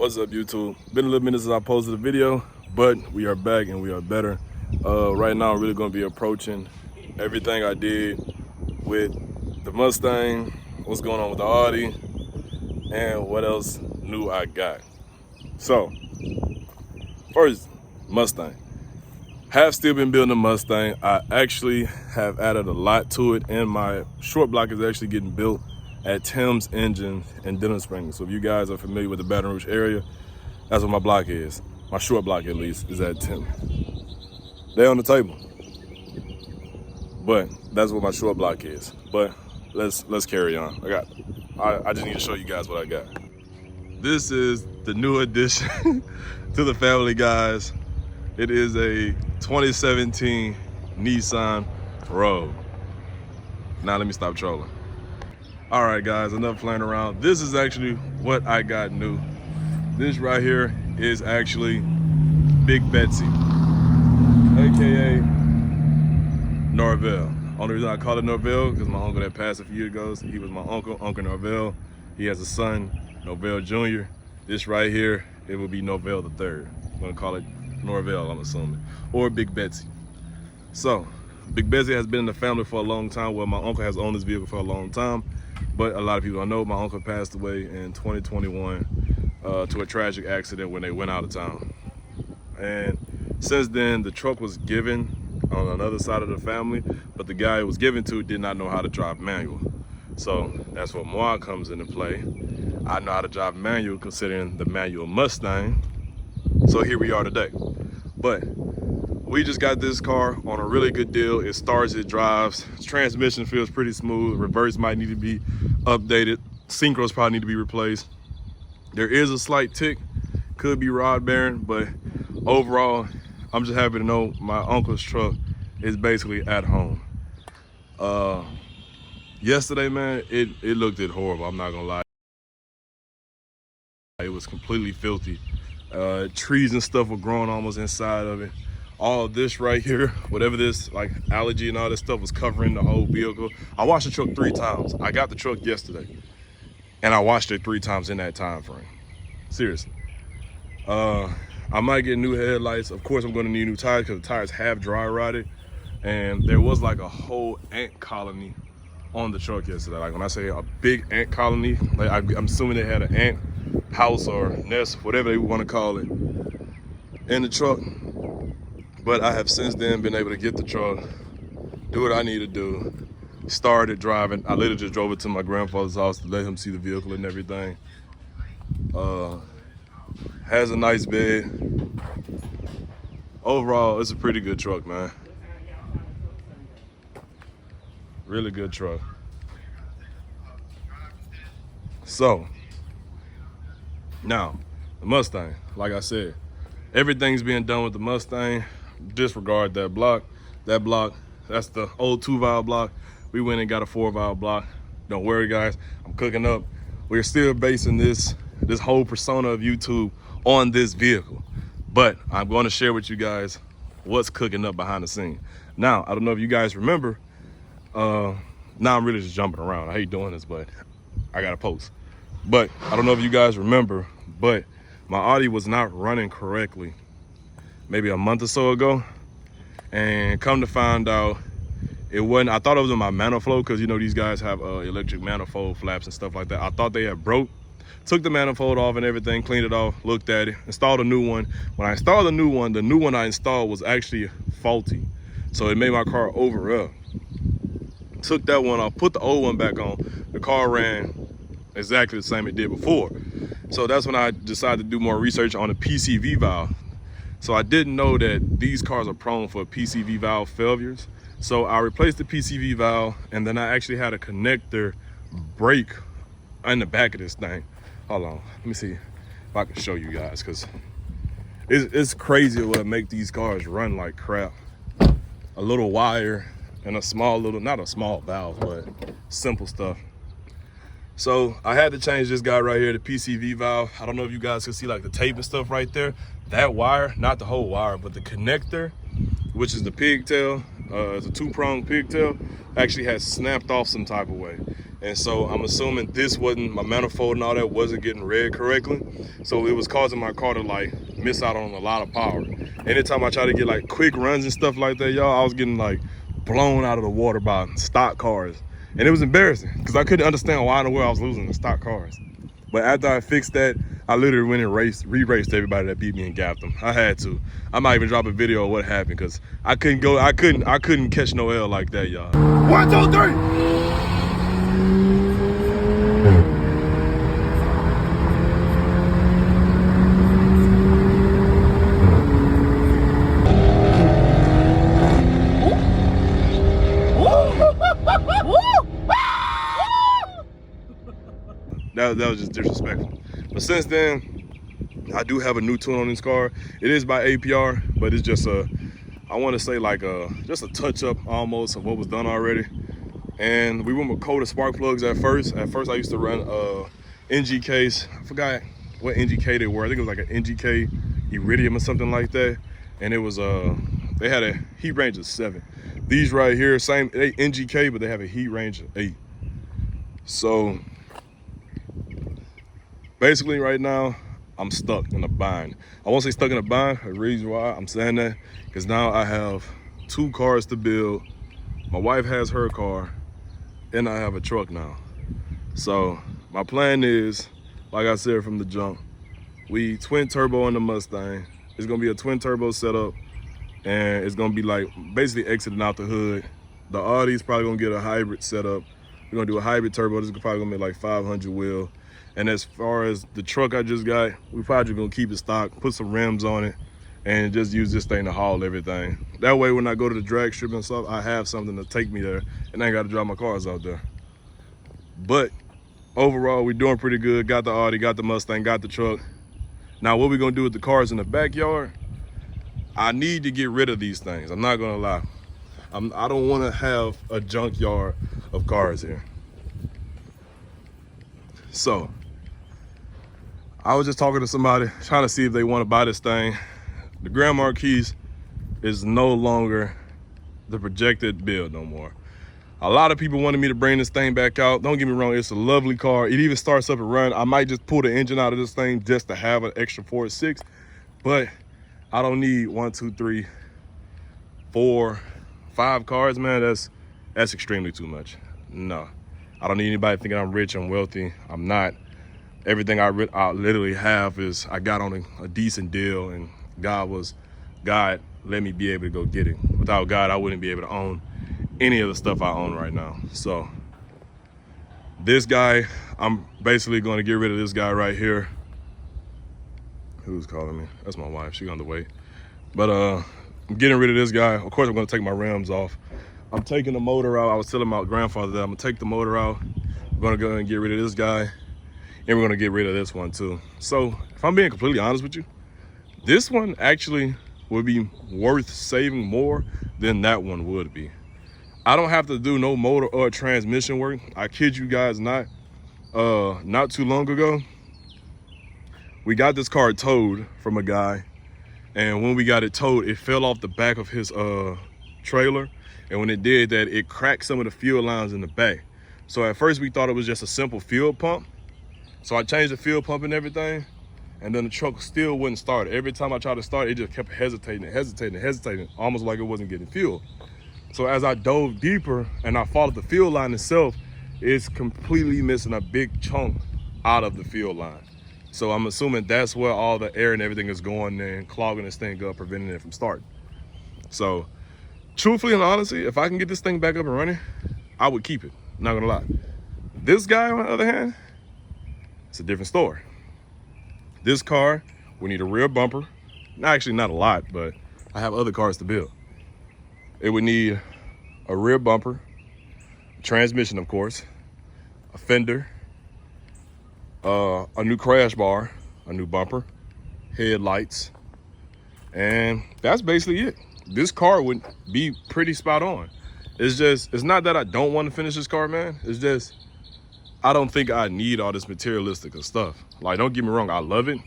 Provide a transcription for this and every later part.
What's up, YouTube? Been a little minute since I posted a video, but we are back and we are better. Right now, I'm really going to be approaching everything I did with the Mustang, what's going on with the Audi, and what else new I got. So, first, Mustang. Have still been building a Mustang. I actually have added a lot to it, and my short block is actually getting built at Tim's Engine in Denham Springs. So if you guys are familiar with the Baton Rouge area, that's what my block is. My short block, at least, is at Tim. They're on the table, but that's what my short block is. But let's carry on. I just need to show you guys what I got. This is the new addition to the family, guys. It is a 2017 Nissan Rogue. Now let me stop trolling. All right, guys, enough playing around. This is actually what I got new. This right here is actually Big Betsy, AKA Norvell. Only reason I call it Norvell because my uncle that passed a few years ago, he was my uncle, Uncle Norvell. He has a son, Norvell Jr. This right here, it will be Norvell the third. I'm gonna call it Norvell, I'm assuming, or Big Betsy. So, Big Betsy has been in the family for a long time. Well, my uncle has owned this vehicle for a long time. But a lot of people don't know my uncle passed away in 2021 to a tragic accident when they went out of town. And since then, the truck was given on another side of the family, but the guy it was given to did not know how to drive manual. So that's where moi comes into play. I know how to drive manual considering the manual Mustang. So here we are today. But we just got this car on a really good deal. It starts, it drives. Transmission feels pretty smooth. Reverse might need to be updated. Synchros probably need to be replaced. There is a slight tick, could be rod bearing, but overall, I'm just happy to know my uncle's truck is basically at home. Yesterday, man, it looked horrible. I'm not gonna lie. It was completely filthy. Trees and stuff were growing almost inside of it. All of this right here, whatever this like allergy and all this stuff was covering the whole vehicle. I washed the truck 3 times. I got the truck yesterday and I washed it 3 times in that time frame. Seriously. I might get new headlights. Of course, I'm gonna need new tires because the tires have dry rotted. And there was like a whole ant colony on the truck yesterday. Like when I say a big ant colony, like I'm assuming they had an ant house or nest, whatever they want to call it, in the truck. But I have since then been able to get the truck, do what I need to do, started driving. I literally just drove it to my grandfather's house to let him see the vehicle and everything. Has a nice bed. Overall, it's a pretty good truck, man. Really good truck. So, now, the Mustang, like I said, everything's being done with the Mustang. Disregard that block. That block, that's the old 2-valve block. We went and got a 4-valve block. Don't worry, guys, I'm cooking up. We're still basing this whole persona of YouTube on this vehicle. But I'm going to share with you guys what's cooking up behind the scene. Now, I don't know if you guys remember, now I'm really just jumping around. I hate doing this, but I got to post. But I don't know if you guys remember, but my Audi was not running correctly maybe a month or so ago, and come to find out it wasn't. I thought it was in my manifold because you know these guys have electric manifold flaps and stuff like that. I thought they had broke. Took the manifold off and everything, cleaned it off, looked at it, installed a new one. When I installed the new one I installed was actually faulty, so it made my car over up. Took that one off, put the old one back on. The car ran exactly the same it did before. So that's when I decided to do more research on the PCV valve. So I didn't know that these cars are prone for PCV valve failures. So I replaced the PCV valve, and then I actually had a connector break in the back of this thing. Hold on, let me see if I can show you guys, because it's crazy what make these cars run like crap. A little wire and a small little, not a small valve, but simple stuff. So I had to change this guy right here, the PCV valve. I don't know if you guys can see like the tape and stuff right there. That wire, not the whole wire, but the connector, which is the pigtail, it's a 2-pronged pigtail, actually has snapped off some type of way. And so I'm assuming this wasn't, my manifold and all that wasn't getting read correctly. So it was causing my car to like miss out on a lot of power. Anytime I try to get like quick runs and stuff like that, y'all, I was getting like blown out of the water by stock cars. And it was embarrassing because I couldn't understand why in the world I was losing the stock cars. But after I fixed that, I literally went and re-raced everybody that beat me and gapped them. I had to. I might even drop a video of what happened because I couldn't catch no L like that, y'all. 1, 2, 3. That was just disrespectful. But since then, I do have a new tune on this car. It is by APR, but it's just I want to say like just a touch up almost of what was done already. And we went with coated spark plugs at first. At first I used to run NGKs. I forgot what NGK they were. I think it was like an NGK Iridium or something like that. And it was they had a heat range of 7. These right here, same, they NGK, but they have a heat range of 8. So basically right now, I'm stuck in a bind. I won't say stuck in a bind. The reason why I'm saying that, because now I have 2 cars to build. My wife has her car, and I have a truck now. So my plan is, like I said from the jump, we twin turbo on the Mustang. It's gonna be a twin turbo setup, and it's gonna be like basically exiting out the hood. The Audi's probably gonna get a hybrid setup. We're gonna do a hybrid turbo. This is probably gonna be like 500 wheel. And as far as the truck I just got, we probably gonna keep it stock, put some rims on it, and just use this thing to haul everything. That way when I go to the drag strip and stuff, I have something to take me there, and I ain't gotta drive my cars out there. But overall, we're doing pretty good. Got the Audi, got the Mustang, got the truck. Now what we gonna do with the cars in the backyard, I need to get rid of these things. I'm not gonna lie. I don't wanna have a junkyard of cars here. So, I was just talking to somebody, trying to see if they want to buy this thing. The Grand Marquis is no longer the projected build no more. A lot of people wanted me to bring this thing back out. Don't get me wrong, it's a lovely car. It even starts up and run. I might just pull the engine out of this thing just to have an extra 4.6, but I don't need 1, 2, 3, 4, 5 cars, man. That's extremely too much. No, I don't need anybody thinking I'm rich and wealthy. I'm not. Everything I literally have is I got on a decent deal, and God let me be able to go get it. Without God, I wouldn't be able to own any of the stuff I own right now. So this guy, I'm basically going to get rid of this guy right here. Who's calling me? That's my wife. She's on the way. But I'm getting rid of this guy. Of course, I'm going to take my rims off. I'm taking the motor out. I was telling my grandfather that I'm going to take the motor out. I'm going to go ahead and get rid of this guy. And we're gonna get rid of this one too. So if I'm being completely honest with you, this one actually would be worth saving more than that one would be. I don't have to do no motor or transmission work. I kid you guys not. Not too long ago, we got this car towed from a guy, and when we got it towed, it fell off the back of his trailer, and when it did that, it cracked some of the fuel lines in the back. So at first we thought it was just a simple fuel pump. So I changed the fuel pump and everything, and then the truck still wouldn't start. Every time I tried to start, it just kept hesitating, almost like it wasn't getting fuel. So as I dove deeper and I followed the fuel line itself, it's completely missing a big chunk out of the fuel line. So I'm assuming that's where all the air and everything is going there and clogging this thing up, preventing it from starting. So truthfully and honestly, if I can get this thing back up and running, I would keep it, not gonna lie. This guy, on the other hand, it's a different story. This car, we need a rear bumper. Actually, not a lot, but I have other cars to build. It would need a rear bumper, a transmission, of course, a fender, a new crash bar, a new bumper, headlights, and that's basically it. This car would be pretty spot on. It's not that I don't want to finish this car, man. It's just, I don't think I need all this materialistic stuff. Like, don't get me wrong, I love it.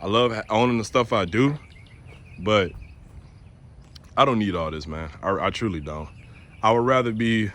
I love owning the stuff I do, but I don't need all this, man. I truly don't. I would rather be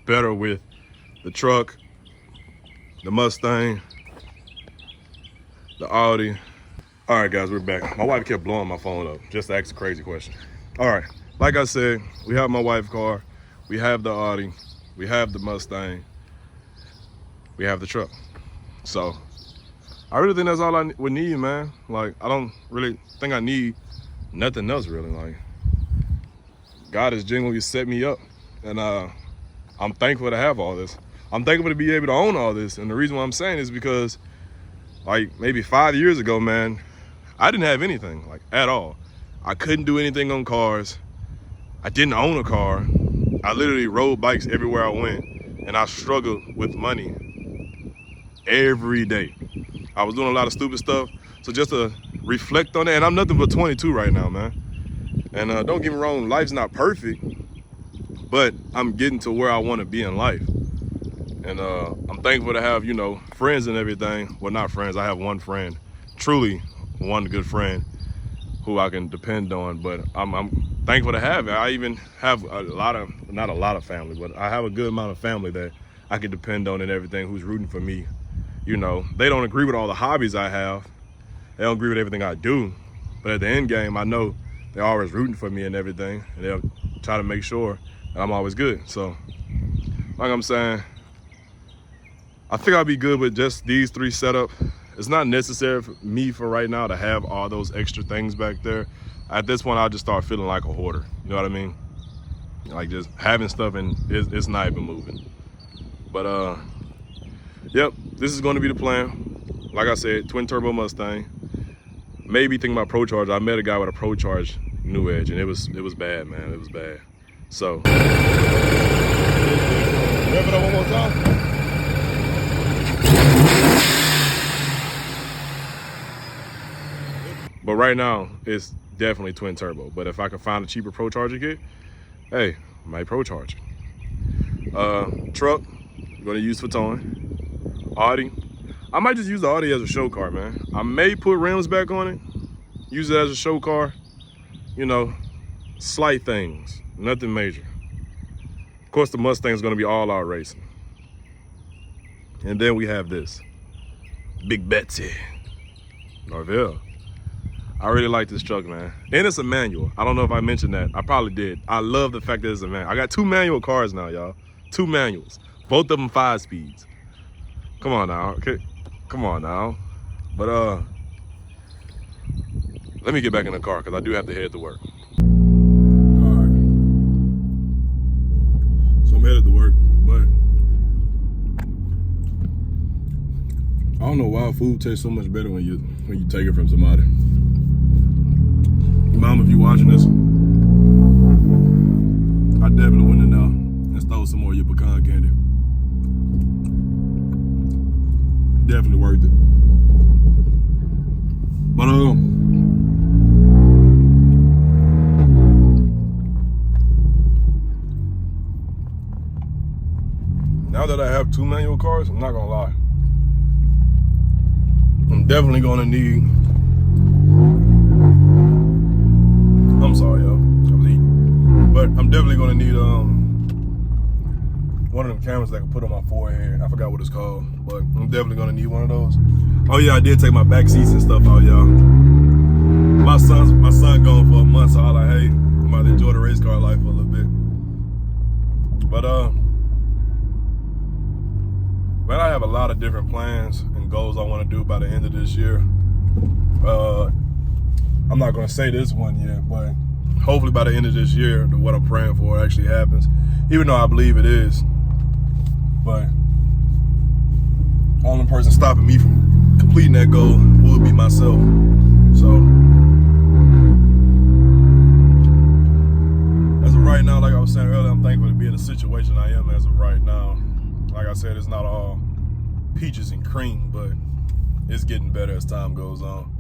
better with the truck, the Mustang, the Audi. All right, guys, we're back. My wife kept blowing my phone up just to ask a crazy question. All right, like I said, we have my wife's car, we have the Audi, we have the Mustang, we have the truck. So I really think that's all I would need, man. Like, I don't really think I need nothing else, really. Like, God has genuinely set me up, and I'm thankful to have all this. I'm thankful to be able to own all this, and the reason why I'm saying is because, like, maybe 5 years ago, man, I didn't have anything, like, at all. I couldn't do anything on cars. I didn't own a car. I literally rode bikes everywhere I went, and I struggled with money every day. I was doing a lot of stupid stuff. So just to reflect on that, and I'm nothing but 22 right now, man. And don't get me wrong, life's not perfect, but I'm getting to where I want to be in life. And I'm thankful to have, you know, friends and everything. Well, not friends, I have one friend, truly one good friend who I can depend on, but I'm thankful to have it. I even have not a lot of family, but I have a good amount of family that I can depend on and everything, who's rooting for me. You know, they don't agree with all the hobbies I have. They don't agree with everything I do, but at the end game, I know they're always rooting for me and everything, and they'll try to make sure that I'm always good. So, like I'm saying, I think I'll be good with just these three setup. It's not necessary for me for right now to have all those extra things back there. At this point, I'll just start feeling like a hoarder. You know what I mean? Like just having stuff and it's not even moving. But yep, this is going to be the plan. Like I said, twin turbo Mustang. Maybe thinking about Pro Charge. I met a guy with a Pro Charge New Edge, and it was bad, man. It was bad. So rev it up one more time. But right now, it's definitely twin turbo. But if I can find a cheaper Pro Charger kit, hey, my Pro Charger. Truck, gonna use for towing. Audi, I might just use the Audi as a show car, man. I may put rims back on it, use it as a show car. You know, slight things, nothing major. Of course, the Mustang is gonna be all out racing. And then we have this, Big Betsy, Norvell. I really like this truck, man. And it's a manual. I don't know if I mentioned that. I probably did. I love the fact that it's a manual. I got 2 manual cars now, y'all. 2 manuals. Both of them 5 speeds. Come on now. Okay. Come on now. But let me get back in the car because I do have to head to work. All right. So I'm headed to work, but I don't know why food tastes so much better when you take it from somebody. Mom, if you watching this, I definitely went in there and stole some more of your pecan candy. Definitely worth it. But now that I have 2 manual cars, I'm not gonna lie, I'm definitely gonna need, I'm sorry, y'all, I was eating. But I'm definitely gonna need one of them cameras that I can put on my forehead. I forgot what it's called, but I'm definitely gonna need one of those. Oh yeah, I did take my back seats and stuff out, y'all. My son gone for a month, so I was like, hey, I'm about to enjoy the race car life for a little bit. But man, I have a lot of different plans and goals I want to do by the end of this year. I'm not going to say this one yet, but hopefully by the end of this year, what I'm praying for actually happens, even though I believe it is. But the only person stopping me from completing that goal will be myself. So as of right now, like I was saying earlier, I'm thankful to be in the situation I am as of right now. Like I said, it's not all peaches and cream, but it's getting better as time goes on.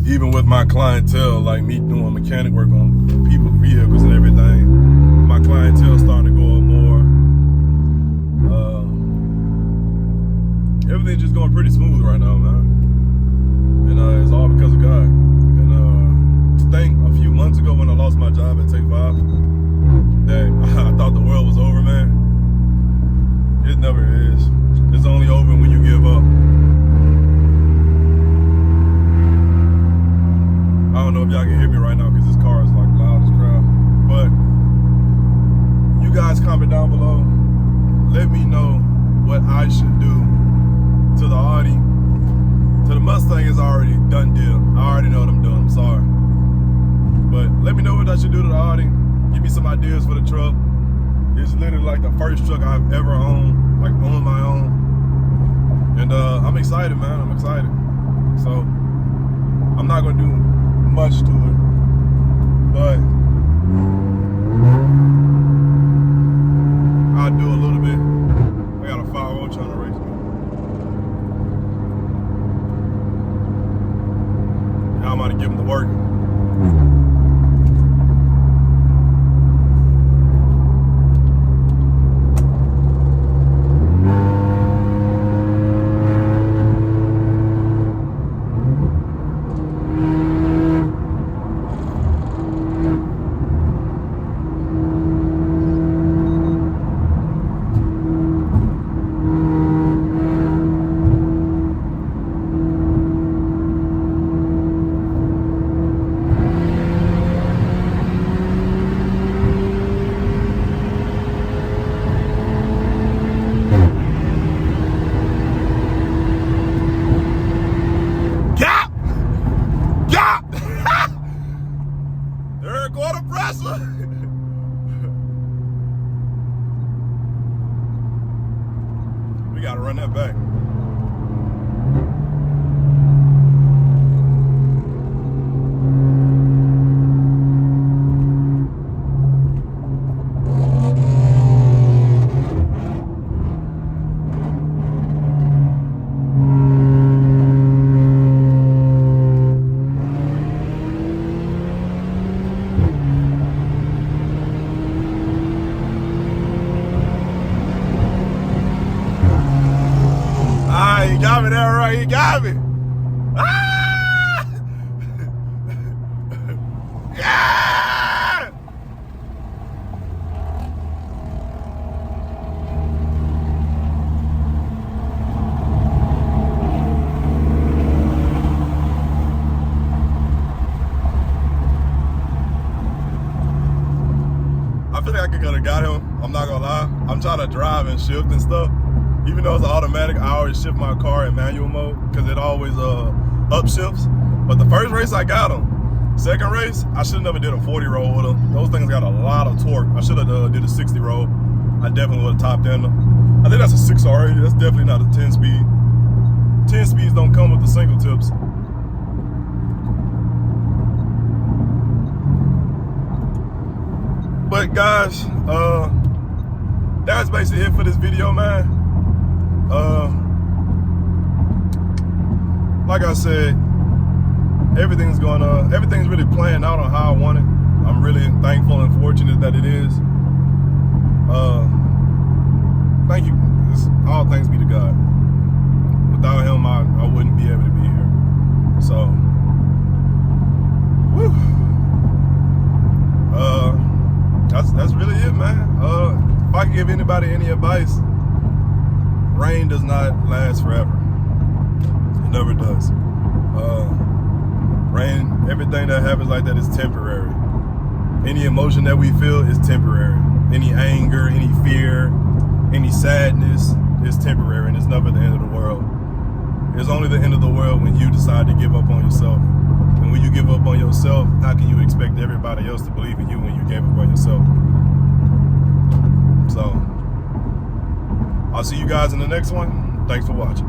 Even with my clientele, like me doing mechanic work on people's vehicles and everything, my clientele starting to go up more. Everything's just going pretty smooth right now, man. And it's all because of God. And to think a few months ago when I lost my job at Take 5, that I thought the world was over, man. It never is. It's only over when you give up. I don't know if y'all can hear me right now because this car is like loud as crap. But you guys comment down below. Let me know what I should do to the Audi. To the Mustang is already done deal. I already know what I'm doing. I'm sorry. But let me know what I should do to the Audi. Give me some ideas for the truck. It's literally like the first truck I've ever owned, like on my own. And I'm excited, man. I'm excited. So I'm not gonna do much to it, but I'll do a little bit. I got a 5-0 trying to race me. Now I'm about to give him the work. Third quarter pressure. We gotta run that back. He got me there, right? He got me. Ah! Yeah! I feel like I could have got him. I'm not gonna lie. I'm trying to drive and shift and stuff. Even though it's automatic, I always shift my car in manual mode because it always upshifts. But the first race I got him. Second race, I should have never did a 40 roll with them. Those things got a lot of torque. I should have did a 60 roll. I definitely would have topped in them. I think that's a 6 already. That's definitely not a 10 speed. 10 speeds don't come with the single tips. But guys, that's basically it for this video, man. Like I said, everything's really playing out on how I want it. I'm really thankful and fortunate that it is. Thank you. All thanks be to God. Without him, I wouldn't be able to be here. So, whew. That's really it, man. If I could give anybody any advice, rain does not last forever. It never does. Rain, everything that happens like that is temporary. Any emotion that we feel is temporary. Any anger, any fear, any sadness is temporary, and it's never the end of the world. It's only the end of the world when you decide to give up on yourself. And when you give up on yourself, how can you expect everybody else to believe in you when you gave up on yourself? So, I'll see you guys in the next one. Thanks for watching.